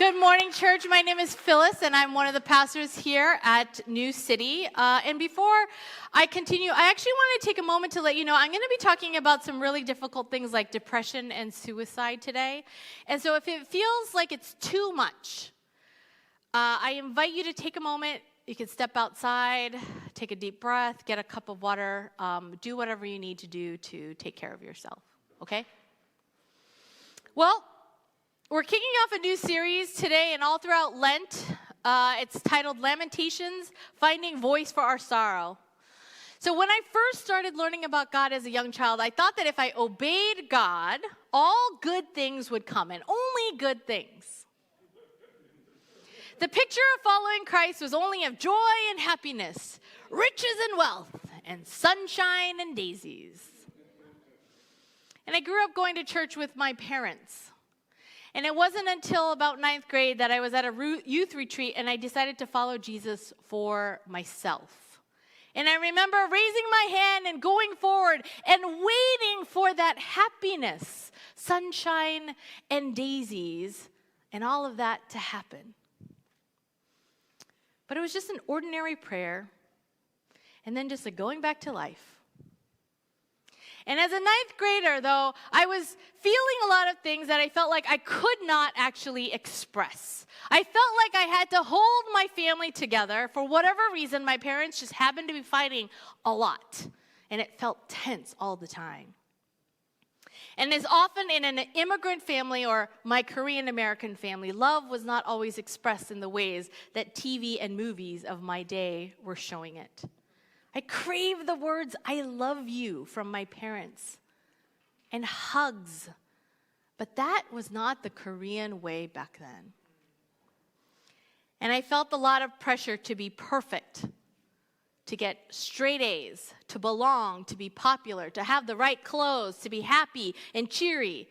Good morning, church. My name is Phyllis, and I'm one of the pastors here at New City. And before I continue, I actually want to take a moment to let you know I'm going to be talking about some really difficult things like depression and suicide today. And so if it feels like it's too much, I invite you to take a moment. You can step outside, take a deep breath, get a cup of water, do whatever you need to do to take care of yourself, okay? Well, we're kicking off a new series today and all throughout Lent. It's titled Lamentations, Finding Voice for Our Sorrow. So when I first started learning about God as a young child, I thought that if I obeyed God, all good things would come, and only good things. The picture of following Christ was only of joy and happiness, riches and wealth, and sunshine and daisies. And I grew up going to church with my parents. And it wasn't until about 9th grade that I was at a youth retreat and I decided to follow Jesus for myself. And I remember raising my hand and going forward and waiting for that happiness, sunshine and daisies, and all of that to happen. But it was just an ordinary prayer and then just a going back to life. And as a 9th grader, though, I was feeling a lot of things that I felt like I could not actually express. I felt like I had to hold my family together. For whatever reason, my parents just happened to be fighting a lot. And it felt tense all the time. And as often in an immigrant family or my Korean American family, love was not always expressed in the ways that TV and movies of my day were showing it. I craved the words, I love you, from my parents, and hugs. But that was not the Korean way back then. And I felt a lot of pressure to be perfect, to get straight A's, to belong, to be popular, to have the right clothes, to be happy and cheery.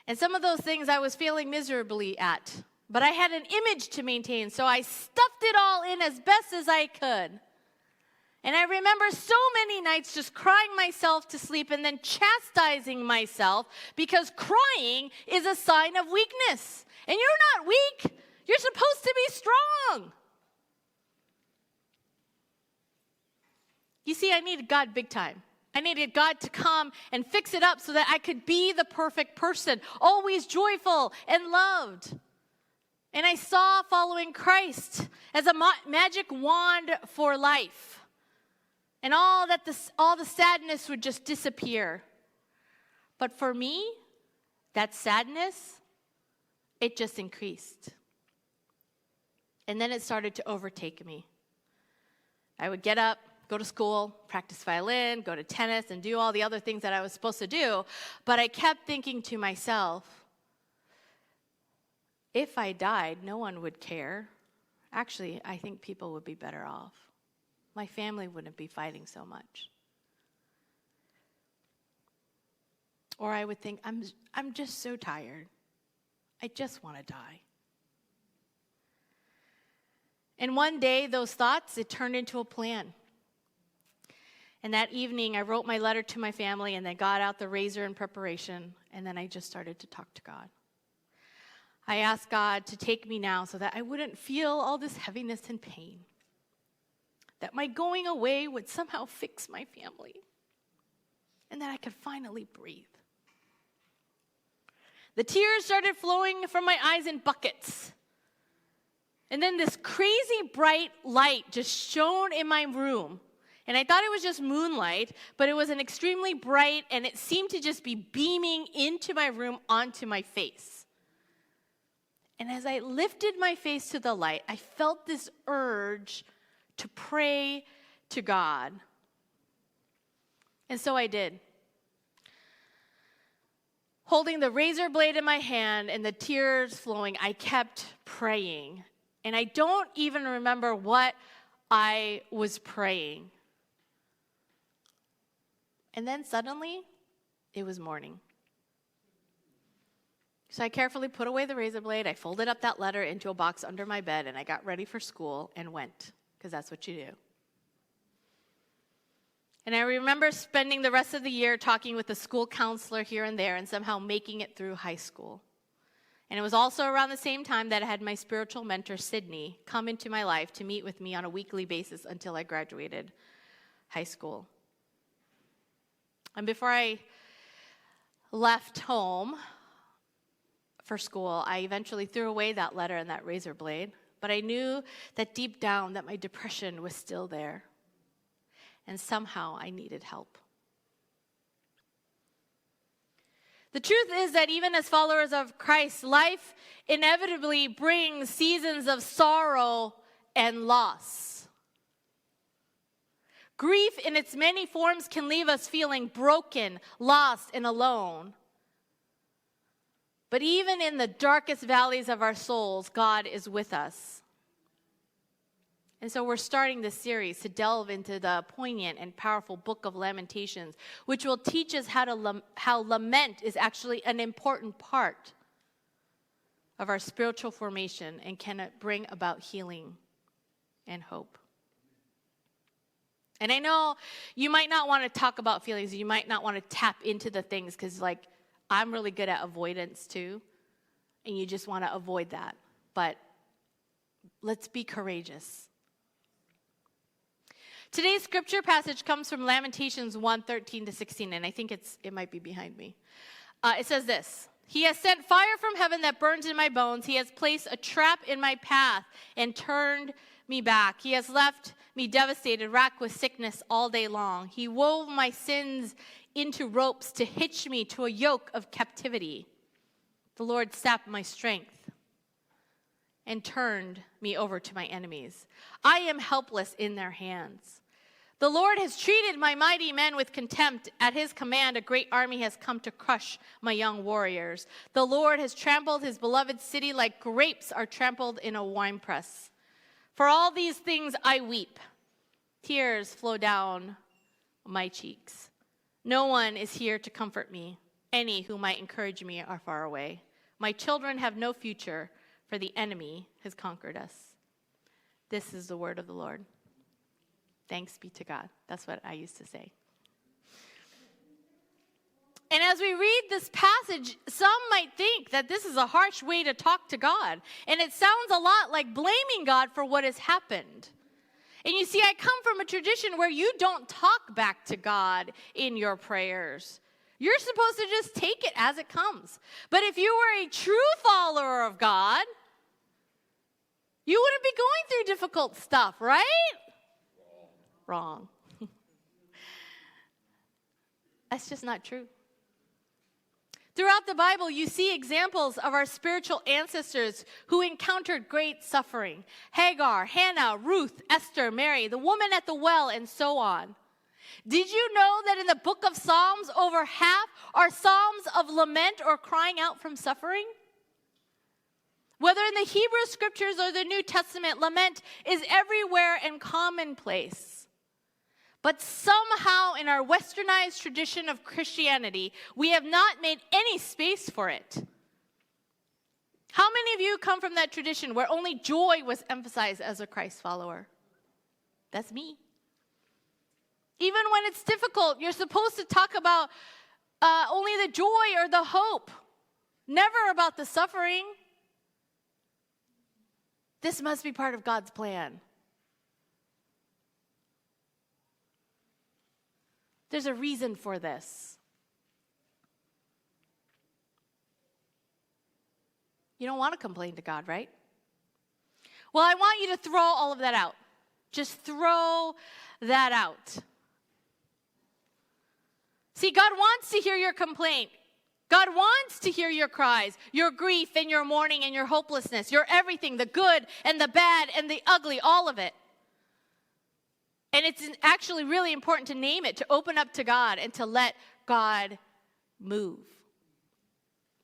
And some of those things I was failing miserably at. But I had an image to maintain, so I stuffed it all in as best as I could. And I remember so many nights just crying myself to sleep and then chastising myself because crying is a sign of weakness. And you're not weak. You're supposed to be strong. You see, I needed God big time. I needed God to come and fix it up so that I could be the perfect person, always joyful and loved. And I saw following Christ as a magic wand for life. And all the sadness would just disappear. But for me, that sadness, it just increased. And then it started to overtake me. I would get up, go to school, practice violin, go to tennis, and do all the other things that I was supposed to do. But I kept thinking to myself, if I died, no one would care. Actually, I think people would be better off. My family wouldn't be fighting so much. Or I would think, I'm just so tired. I just want to die. And one day, those thoughts, it turned into a plan. And that evening, I wrote my letter to my family and then got out the razor in preparation, and then I just started to talk to God. I asked God to take me now so that I wouldn't feel all this heaviness and pain. That my going away would somehow fix my family, and that I could finally breathe. The tears started flowing from my eyes in buckets. And then this crazy bright light just shone in my room. And I thought it was just moonlight, but it was an extremely bright, and it seemed to just be beaming into my room onto my face. And as I lifted my face to the light, I felt this urge to pray to God. And so I did. Holding the razor blade in my hand and the tears flowing, I kept praying. And I don't even remember what I was praying. And then suddenly, it was morning. So I carefully put away the razor blade, I folded up that letter into a box under my bed, and I got ready for school and went. Because that's what you do. And I remember spending the rest of the year talking with the school counselor here and there and somehow making it through high school. And it was also around the same time that I had my spiritual mentor, Sydney, come into my life to meet with me on a weekly basis until I graduated high school. And before I left home for school, I eventually threw away that letter and that razor blade. But I knew that deep down that my depression was still there. And somehow I needed help. The truth is that even as followers of Christ, life inevitably brings seasons of sorrow and loss. Grief in its many forms can leave us feeling broken, lost, and alone. But even in the darkest valleys of our souls, God is with us. And so we're starting this series to delve into the poignant and powerful book of Lamentations, which will teach us how lament is actually an important part of our spiritual formation and can bring about healing and hope. And I know you might not want to talk about feelings. You might not want to tap into the things because, I'm really good at avoidance too, and you just want to avoid that. But let's be courageous. Today's scripture passage comes from Lamentations 1:13-16, and I think it might be behind me. It says this: He has sent fire from heaven that burns in my bones. He has placed a trap in my path and turned me back. He has left me devastated, racked with sickness all day long. He wove my sins into ropes to hitch me to a yoke of captivity. The Lord sapped my strength and turned me over to my enemies. I am helpless in their hands. The Lord has treated my mighty men with contempt. At his command, a great army has come to crush my young warriors. The Lord has trampled his beloved city like grapes are trampled in a winepress. For all these things I weep. Tears flow down my cheeks. No one is here to comfort me. Any who might encourage me are far away. My children have no future, for the enemy has conquered us. This is the word of the Lord. Thanks be to God. That's what I used to say. And as we read this passage, some might think that this is a harsh way to talk to God. And it sounds a lot like blaming God for what has happened. And you see, I come from a tradition where you don't talk back to God in your prayers. You're supposed to just take it as it comes. But if you were a true follower of God, you wouldn't be going through difficult stuff, right? Wrong. That's just not true. Throughout the Bible, you see examples of our spiritual ancestors who encountered great suffering. Hagar, Hannah, Ruth, Esther, Mary, the woman at the well, and so on. Did you know that in the book of Psalms, over half are psalms of lament or crying out from suffering? Whether in the Hebrew scriptures or the New Testament, lament is everywhere and commonplace. But somehow in our westernized tradition of Christianity, we have not made any space for it. How many of you come from that tradition where only joy was emphasized as a Christ follower? That's me. Even when it's difficult, you're supposed to talk about only the joy or the hope, never about the suffering. This must be part of God's plan. There's a reason for this. You don't want to complain to God, right? Well, I want you to throw all of that out. Just throw that out. See, God wants to hear your complaint. God wants to hear your cries, your grief and your mourning and your hopelessness, your everything, the good and the bad and the ugly, all of it. And it's actually really important to name it, to open up to God and to let God move.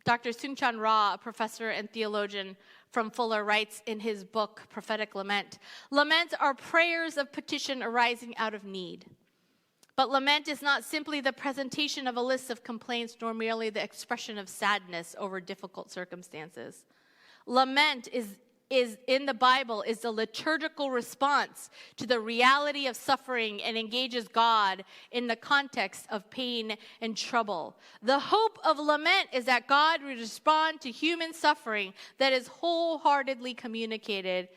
Dr. Soong-Chan Rah, a professor and theologian from Fuller, writes in his book, Prophetic Lament, laments are prayers of petition arising out of need. But lament is not simply the presentation of a list of complaints, nor merely the expression of sadness over difficult circumstances. Lament is is in the Bible is the liturgical response to the reality of suffering and engages God in the context of pain and trouble. The hope of lament is that God would respond to human suffering that is wholeheartedly communicated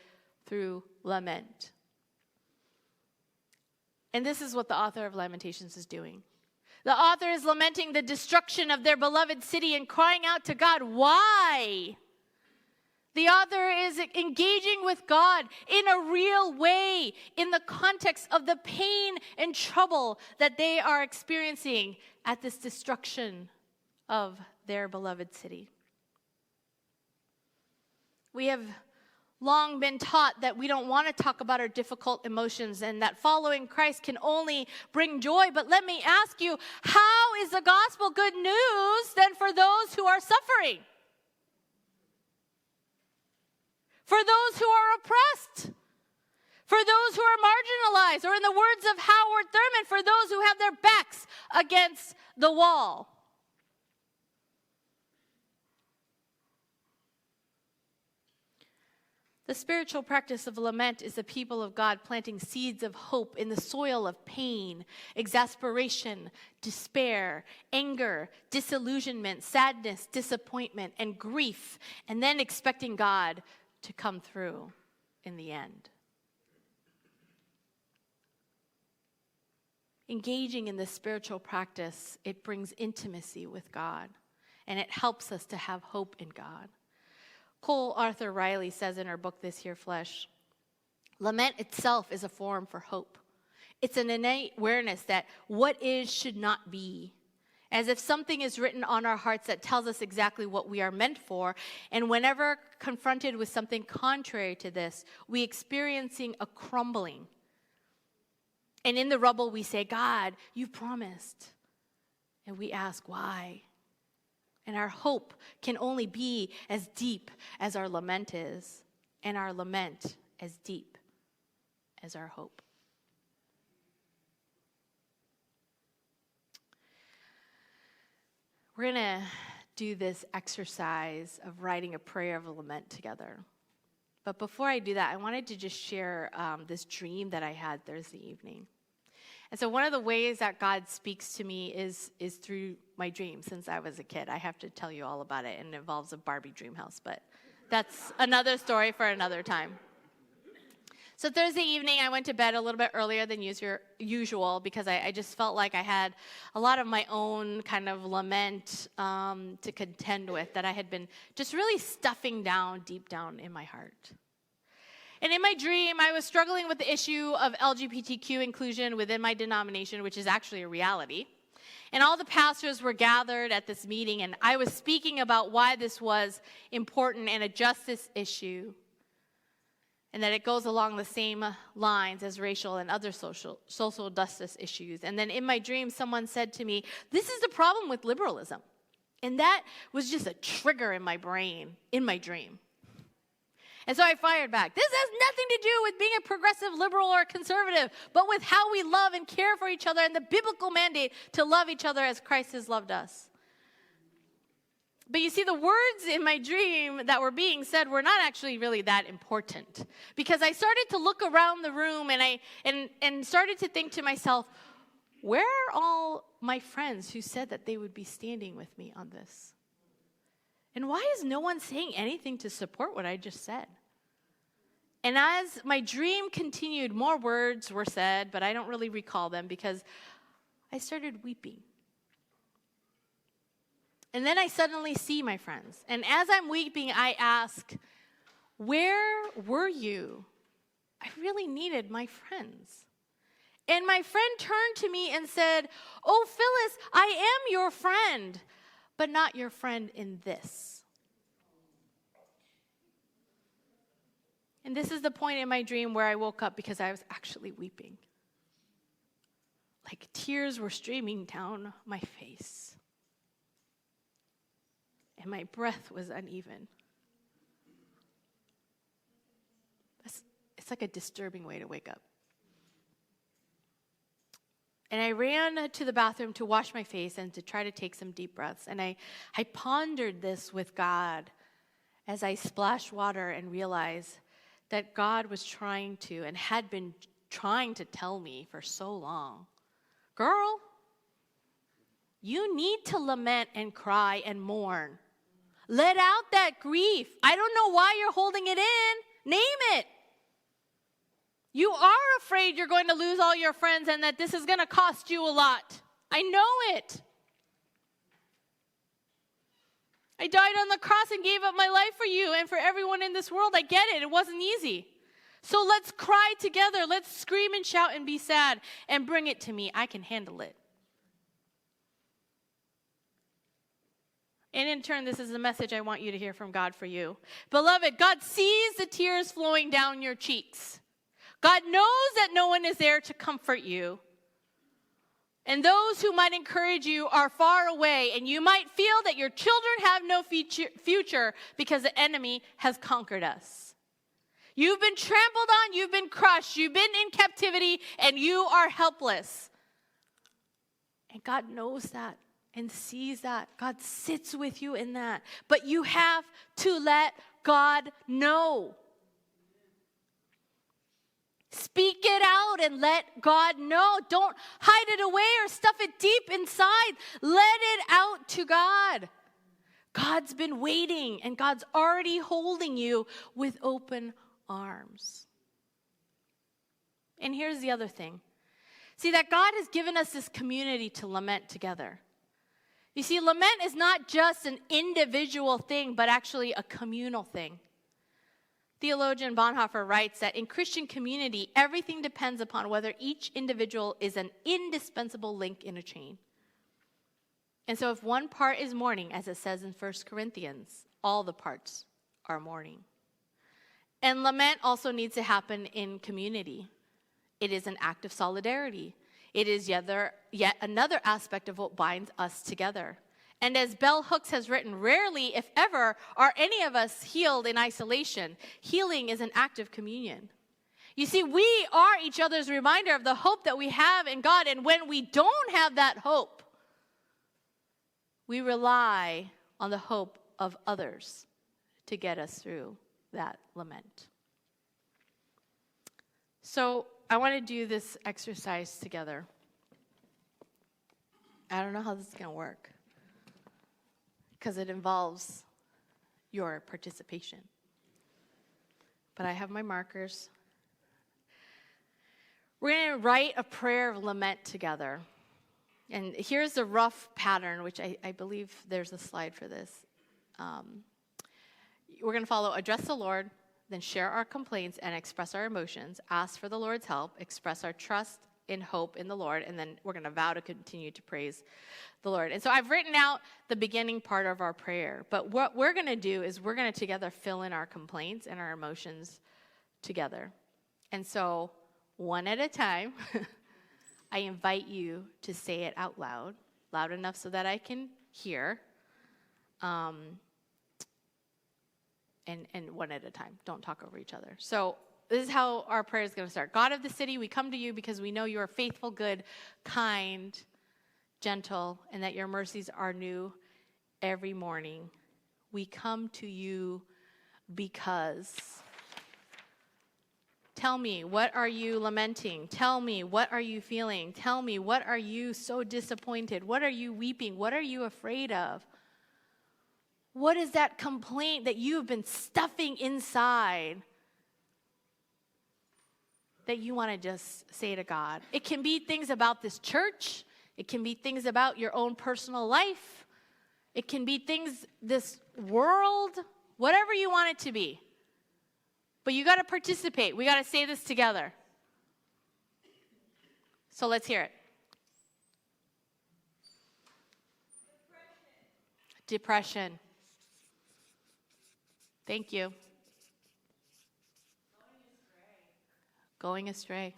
through lament. And this is what the author of Lamentations is doing. The author is lamenting the destruction of their beloved city and crying out to God, why? The author is engaging with God in a real way in the context of the pain and trouble that they are experiencing at this destruction of their beloved city. We have long been taught that we don't want to talk about our difficult emotions and that following Christ can only bring joy. But let me ask you, how is the gospel good news then for those who are suffering? For those who are oppressed, for those who are marginalized, or in the words of Howard Thurman, for those who have their backs against the wall. The spiritual practice of lament is the people of God planting seeds of hope in the soil of pain, exasperation, despair, anger, disillusionment, sadness, disappointment, and grief, and then expecting God to come through in the end. Engaging in this spiritual practice, it brings intimacy with God, and it helps us to have hope in God. Cole Arthur Riley says in her book, This Here Flesh, lament itself is a form for hope. It's an innate awareness that what is should not be, as if something is written on our hearts that tells us exactly what we are meant for. And whenever confronted with something contrary to this, we experiencing a crumbling. And in the rubble, we say, God, you promised. And we ask, why? And our hope can only be as deep as our lament is, and our lament as deep as our hope. We're going to do this exercise of writing a prayer of lament together. But before I do that, I wanted to just share this dream that I had Thursday evening. And so one of the ways that God speaks to me is through my dreams since I was a kid. I have to tell you all about it, and it involves a Barbie dream house, but that's another story for another time. So Thursday evening, I went to bed a little bit earlier than usual because I just felt like I had a lot of my own kind of lament to contend with that I had been just really stuffing down deep down in my heart. And in my dream, I was struggling with the issue of LGBTQ inclusion within my denomination, which is actually a reality. And all the pastors were gathered at this meeting, and I was speaking about why this was important and a justice issue, and that it goes along the same lines as racial and other social justice issues. And then in my dream, someone said to me, this is the problem with liberalism. And that was just a trigger in my brain, in my dream. And so I fired back. This has nothing to do with being a progressive, liberal, or conservative, but with how we love and care for each other and the biblical mandate to love each other as Christ has loved us. But you see, the words in my dream that were being said were not actually really that important, because I started to look around the room and started to think to myself, where are all my friends who said that they would be standing with me on this? And why is no one saying anything to support what I just said? And as my dream continued, more words were said, but I don't really recall them because I started weeping. And then I suddenly see my friends. And as I'm weeping, I ask, where were you? I really needed my friends. And my friend turned to me and said, oh, Phyllis, I am your friend, but not your friend in this. And this is the point in my dream where I woke up because I was actually weeping. Like tears were streaming down my face. And my breath was uneven. It's like a disturbing way to wake up. And I ran to the bathroom to wash my face and to try to take some deep breaths. And I pondered this with God as I splashed water and realized that God was trying to and had been trying to tell me for so long, girl, you need to lament and cry and mourn. Let out that grief. I don't know why you're holding it in. Name it. You are afraid you're going to lose all your friends and that this is going to cost you a lot. I know it. I died on the cross and gave up my life for you and for everyone in this world. I get it. It wasn't easy. So let's cry together. Let's scream and shout and be sad and bring it to me. I can handle it. And in turn, this is the message I want you to hear from God for you. Beloved, God sees the tears flowing down your cheeks. God knows that no one is there to comfort you. And those who might encourage you are far away, and you might feel that your children have no future because the enemy has conquered us. You've been trampled on, you've been crushed, you've been in captivity, and you are helpless. And God knows that and sees that. God sits with you in that. But you have to let God know. Speak it out and let God know. Don't hide it away or stuff it deep inside. Let it out to God. God's been waiting, and God's already holding you with open arms. And here's the other thing. See, that God has given us this community to lament together. You see, lament is not just an individual thing, but actually a communal thing. Theologian Bonhoeffer writes that in Christian community, everything depends upon whether each individual is an indispensable link in a chain. And so if one part is mourning, as it says in 1 Corinthians, all the parts are mourning. And lament also needs to happen in community. It is an act of solidarity. It is yet another aspect of what binds us together. And as Bell Hooks has written, rarely, if ever, are any of us healed in isolation. Healing is an act of communion. You see, we are each other's reminder of the hope that we have in God. And when we don't have that hope, we rely on the hope of others to get us through that lament. So I want to do this exercise together. I don't know how this is going to work, because it involves your participation. But I have my markers. We're going to write a prayer of lament together. And here's the rough pattern, which I believe there's a slide for this. We're going to follow address the Lord, then share our complaints and express our emotions, ask for the Lord's help, express our trust in hope in the Lord, and then we're going to vow to continue to praise the Lord. And so I've written out the beginning part of our prayer, but what we're going to do is we're going to together fill in our complaints and our emotions together. And so one at a time, I invite you to say it out loud enough so that I can hear, and one at a time. Don't talk over each other. So this is how our prayer is going to start. God of the city, we come to you because we know you are faithful, good, kind, gentle, and that your mercies are new every morning. We come to you because. Tell me, what are you lamenting? Tell me, what are you feeling? Tell me, what are you so disappointed? What are you weeping? What are you afraid of? What is that complaint that you have been stuffing inside that you want to just say to God? It can be things about this church. It can be things about your own personal life. It can be things, this world, whatever you want it to be. But you got to participate. We got to say this together. So let's hear it. Depression. Thank you. Going astray.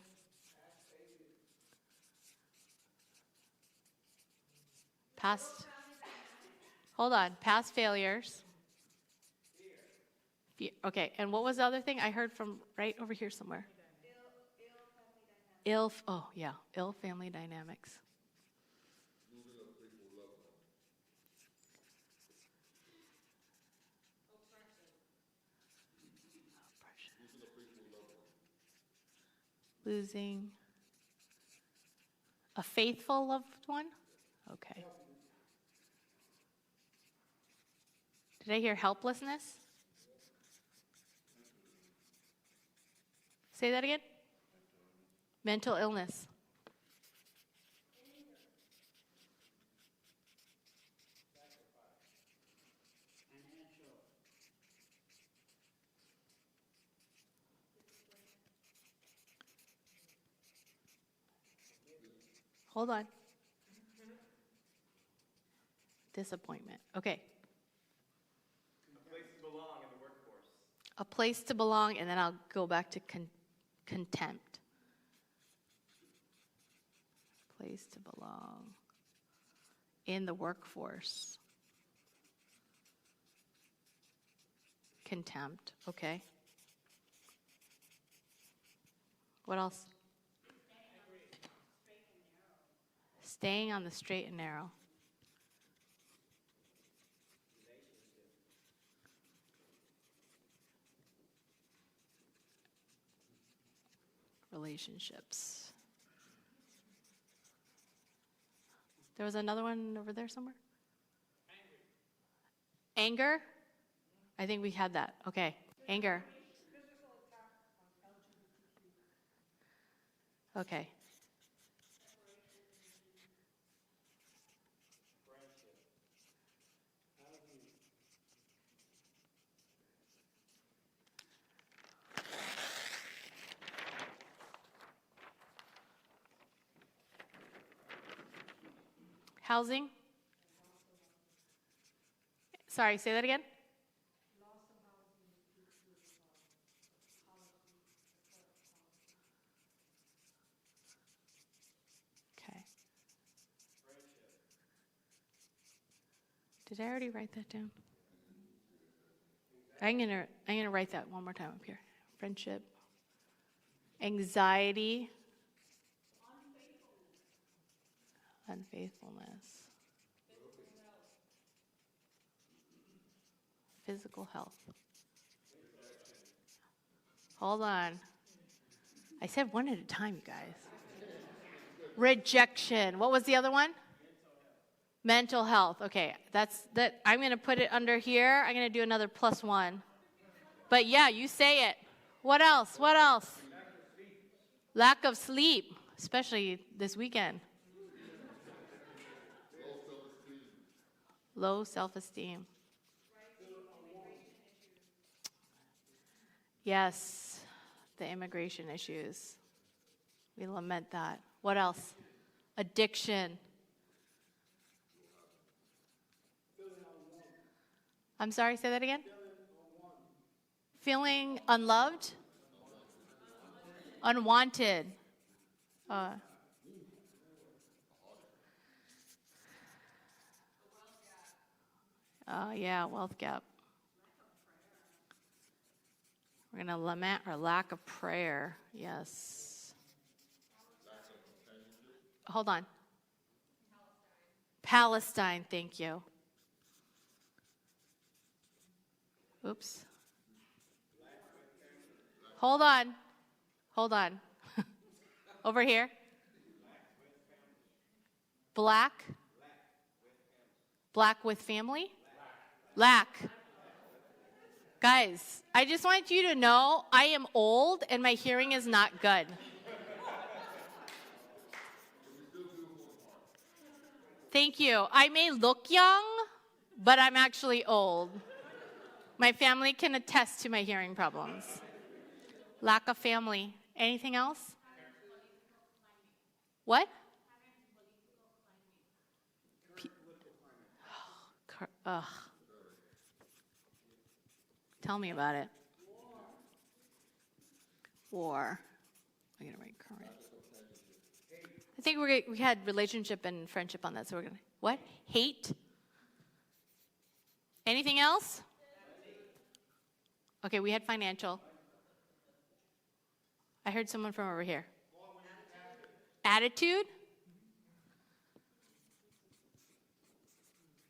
Past failures. Okay, and what was the other thing I heard from right over here somewhere? Ill family dynamics. Losing a faithful loved one? Okay. Did I hear helplessness? Say that again. Mental illness. Hold on. Disappointment. Okay. A place to belong in the workforce. A place to belong, and then I'll go back to contempt. Place to belong in the workforce. Contempt. Okay. What else? Staying on the straight and narrow. Relationships. There was another one over there somewhere? Anger? I think we had that. Okay. Anger. Okay. Housing? Sorry, say that again? Okay. Did I already write that down? I'm gonna write that one more time up here. Friendship. Anxiety. Unfaithfulness. Physical health. Hold on. I said one at a time, you guys. Rejection. What was the other one? Mental health. Okay, that's that. I'm going to put it under here. I'm going to do another +1. But yeah, you say it. What else? What else? Lack of sleep, especially this weekend. Low self-esteem. Yes, the immigration issues. We lament that. What else? Addiction. I'm sorry, say that again? Feeling unloved? Unwanted. Yeah, wealth gap. We're going to lament our lack of prayer. Yes. Hold on. Palestine, thank you. Oops. Hold on. Hold on. Over here. Black. Black with family? Lack. Guys, I just want you to know I am old and my hearing is not good. Thank you. I may look young, but I'm actually old. My family can attest to my hearing problems. Lack of family. Anything else? What? Ugh. Tell me about it. War. I'm gonna write current. I think we had relationship and friendship on that, so we're gonna. What? Hate. Anything else? Okay, we had financial. I heard someone from over here. Attitude?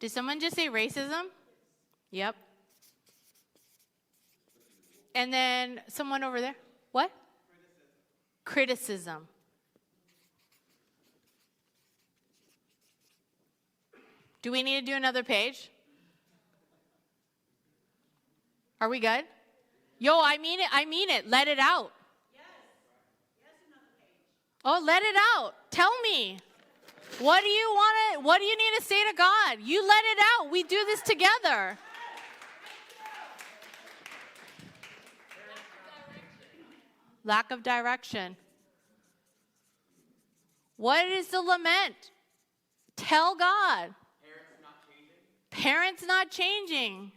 Did someone just say racism? Yep. And then someone over there. What? Criticism. Do we need to do another page? Are we good? Yo, I mean it. I mean it. Let it out. Yes. Yes, another page. Oh, let it out. Tell me. What do you need to say to God? You let it out. We do this together. Lack of direction. What is the lament? Tell God. Parents not changing.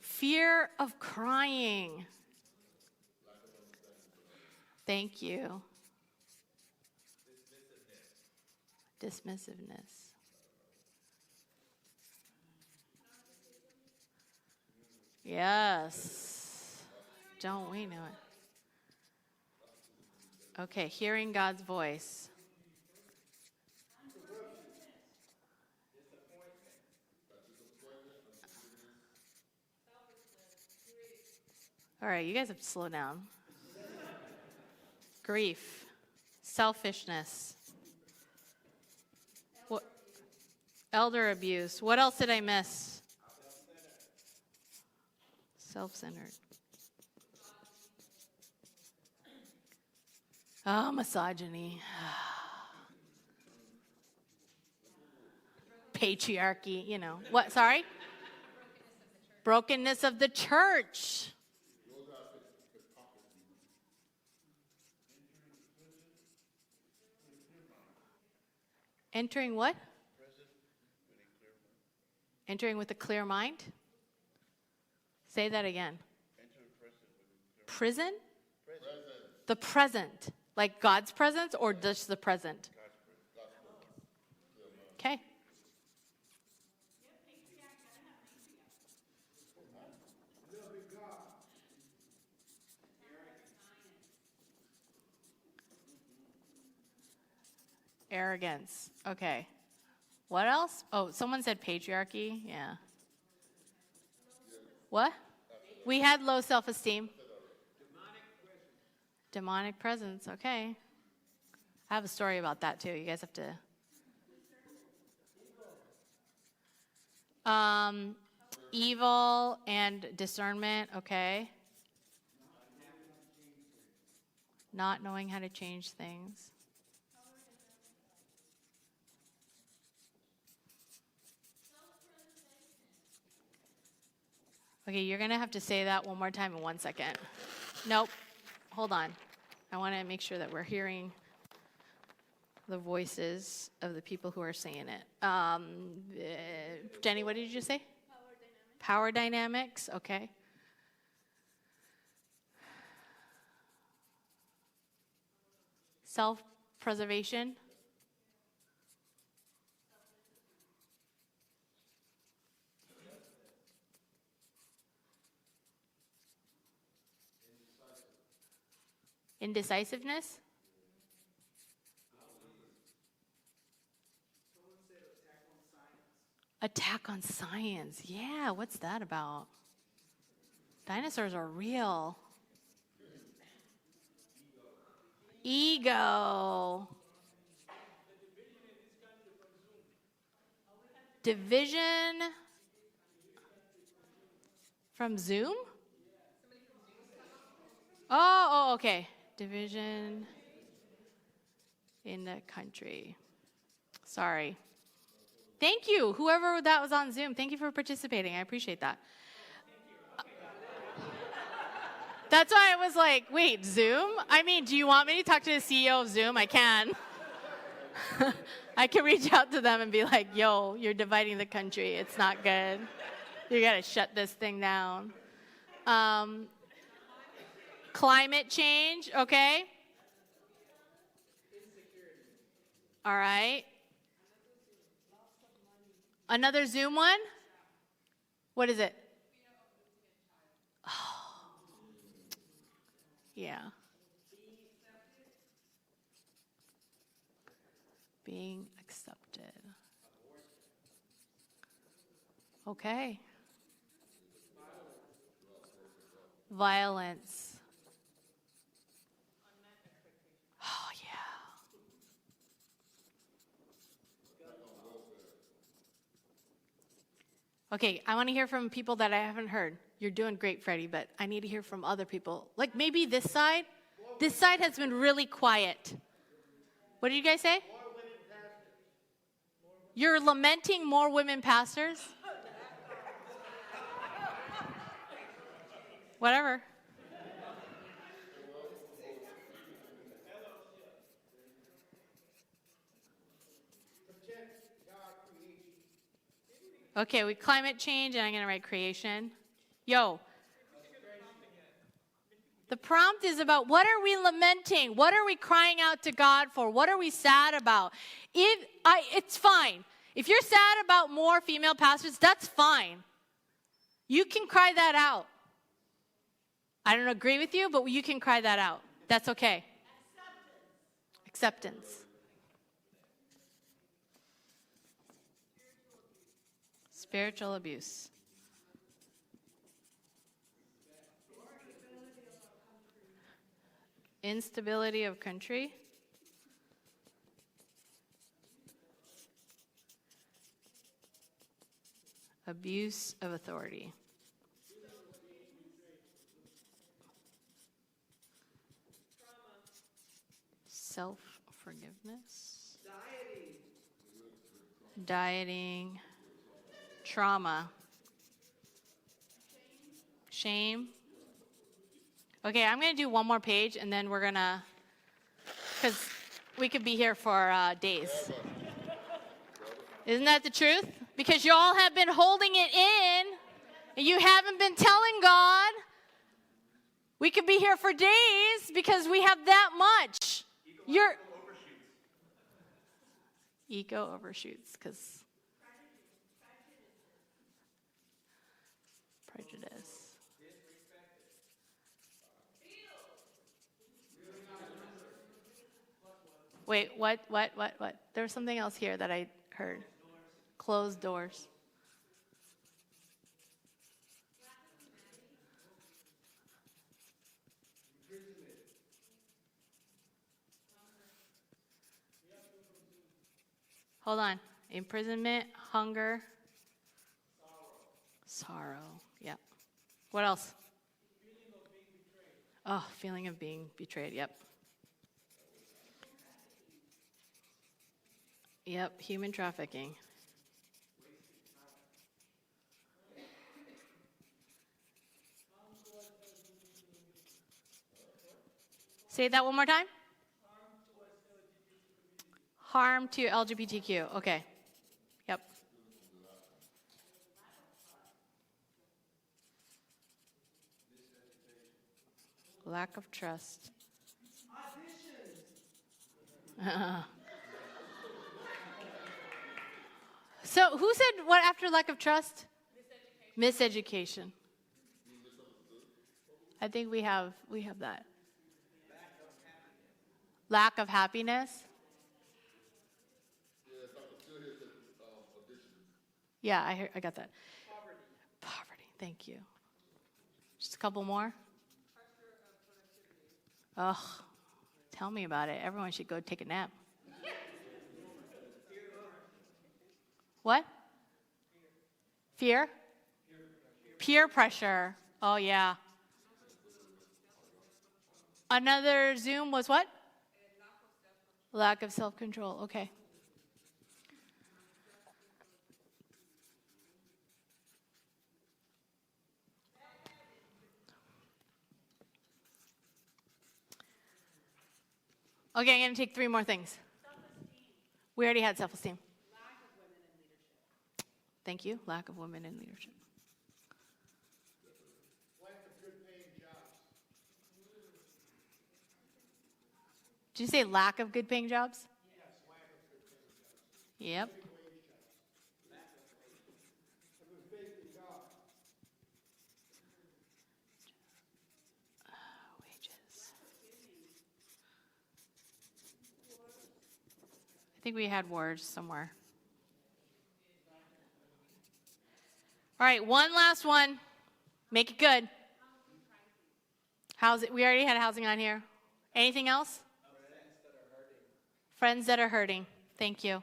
Fear of crying. Thank you. Dismissiveness. Yes. Don't we know it? Okay, hearing God's voice. All right, you guys have to slow down. Grief. Selfishness. What? Elder abuse. What else did I miss? Self-centered. Oh, misogyny. Patriarchy, you know. What, sorry? Brokenness of the church. Entering what? Entering with a clear mind? Say that again. Prison? The present. Like God's presence or just the present? Okay. Arrogance. Okay. What else? Oh, someone said patriarchy. Yeah. What? We had low self-esteem. Demonic presence. Okay. I have a story about that too. You guys have to. Evil and discernment. Okay. Not knowing how to change things. Okay, you're going to have to say that one more time in 1 second. Nope. Hold on. I want to make sure that we're hearing the voices of the people who are saying it. Jenny, what did you say? Power dynamics. Okay. Self-preservation. Indecisiveness. Attack on science. Yeah, what's that about? Dinosaurs are real. Ego. Division from Zoom? Oh, okay. Division in the country. Sorry. Thank you, whoever that was on Zoom. Thank you for participating. I appreciate that. That's why I was like, wait, Zoom? I mean, do you want me to talk to the CEO of Zoom? I can. I can reach out to them and be like, yo, you're dividing the country. It's not good. You got to shut this thing down. Climate change, okay? All right. Another Zoom one? What is it? Oh. Yeah. Being accepted. Okay. Violence. Oh, yeah. Okay, I want to hear from people that I haven't heard. You're doing great, Freddie, but I need to hear from other people. Like maybe this side. This side has been really quiet. What did you guys say? More women pastors. You're lamenting more women pastors? Whatever. Protect God creation. Okay, we climate change, and I'm going to write creation. Yo. The prompt is about what are we lamenting? What are we crying out to God for? What are we sad about? It's fine. If you're sad about more female pastors, that's fine. You can cry that out. I don't agree with you, but you can cry that out. That's okay. Acceptance. Spiritual abuse. Instability of country. Abuse of authority. Self-forgiveness. Dieting. Trauma. Shame. Okay, I'm going to do one more page, and then we're going to, because we could be here for days. Isn't that the truth? Because you all have been holding it in, and you haven't been telling God. We could be here for days because we have that much. Ego overshoots, because prejudice. Wait, what? There's something else here that I heard. Closed doors. Hold on. Imprisonment, hunger, sorrow. Yep. What else? Oh, feeling of being betrayed. Yep. Yep, human trafficking. Say that one more time. Harm to LGBTQ. Okay. Yep. Lack of trust. So who said what after lack of trust? Miseducation. I think we have that. Lack of happiness. Yeah, I got that. Poverty. Thank you. Just a couple more. Ugh. Tell me about it. Everyone should go take a nap. What? Fear? Peer pressure. Oh, yeah. Another Zoom was what? Lack of self-control. Okay. Okay, I'm going to take 3 more things. We already had self-esteem. Lack of women in leadership. Thank you. Lack of women in leadership. Lack of good paying jobs. Did you say lack of good paying jobs? Yes, lack of good paying jobs. Yep. Big wage jobs. Lack of faith in God. Wages. I think we had words somewhere. All right, one last one. Make it good. Housing. We already had housing on here. Anything else? Friends that are hurting. Thank you.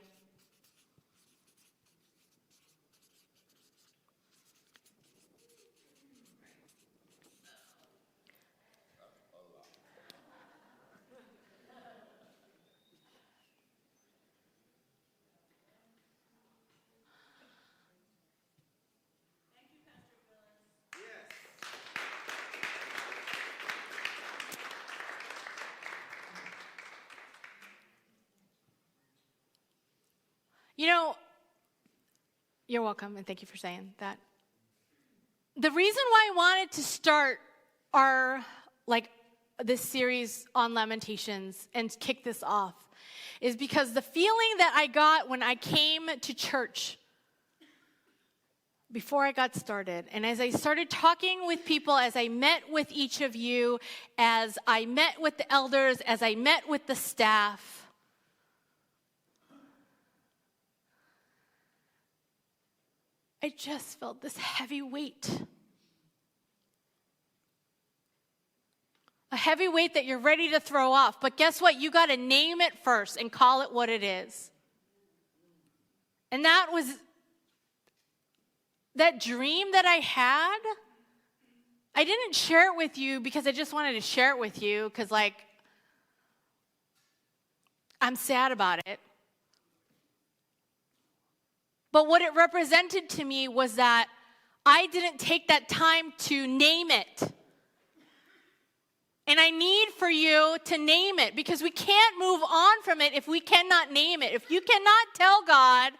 You know, you're welcome, and thank you for saying that. The reason why I wanted to start this series on Lamentations and kick this off is because the feeling that I got when I came to church before I got started, and as I started talking with people, as I met with each of you, as I met with the elders, as I met with the staff, I just felt this heavy weight. A heavy weight that you're ready to throw off. But guess what? You got to name it first and call it what it is. And that was that dream that I had. I didn't share it with you because I just wanted to share it with you because, I'm sad about it. But what it represented to me was that I didn't take that time to name it. And I need for you to name it because we can't move on from it if we cannot name it. If you cannot tell God,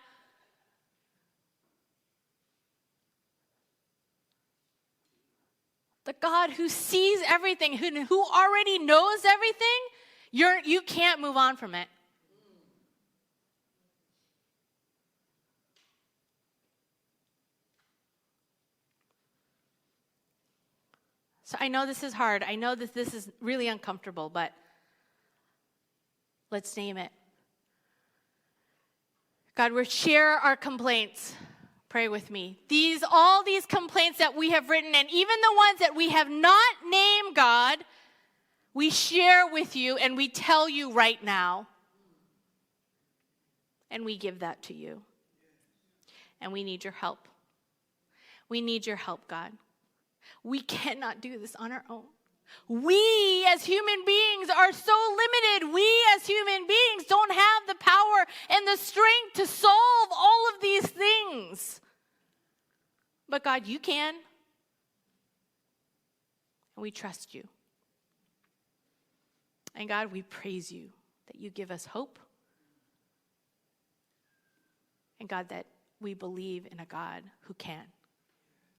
the God who sees everything, who already knows everything, you can't move on from it. So I know this is hard. I know that this is really uncomfortable, but let's name it. God, we share our complaints. Pray with me. All these complaints that we have written, and even the ones that we have not named, God, we share with you and we tell you right now. And we give that to you. And we need your help. We need your help, God. We cannot do this on our own. We as human beings are so limited. We as human beings don't have the power and the strength to solve all of these things. But God, you can. And we trust you. And God, we praise you that you give us hope. And God, that we believe in a God who can.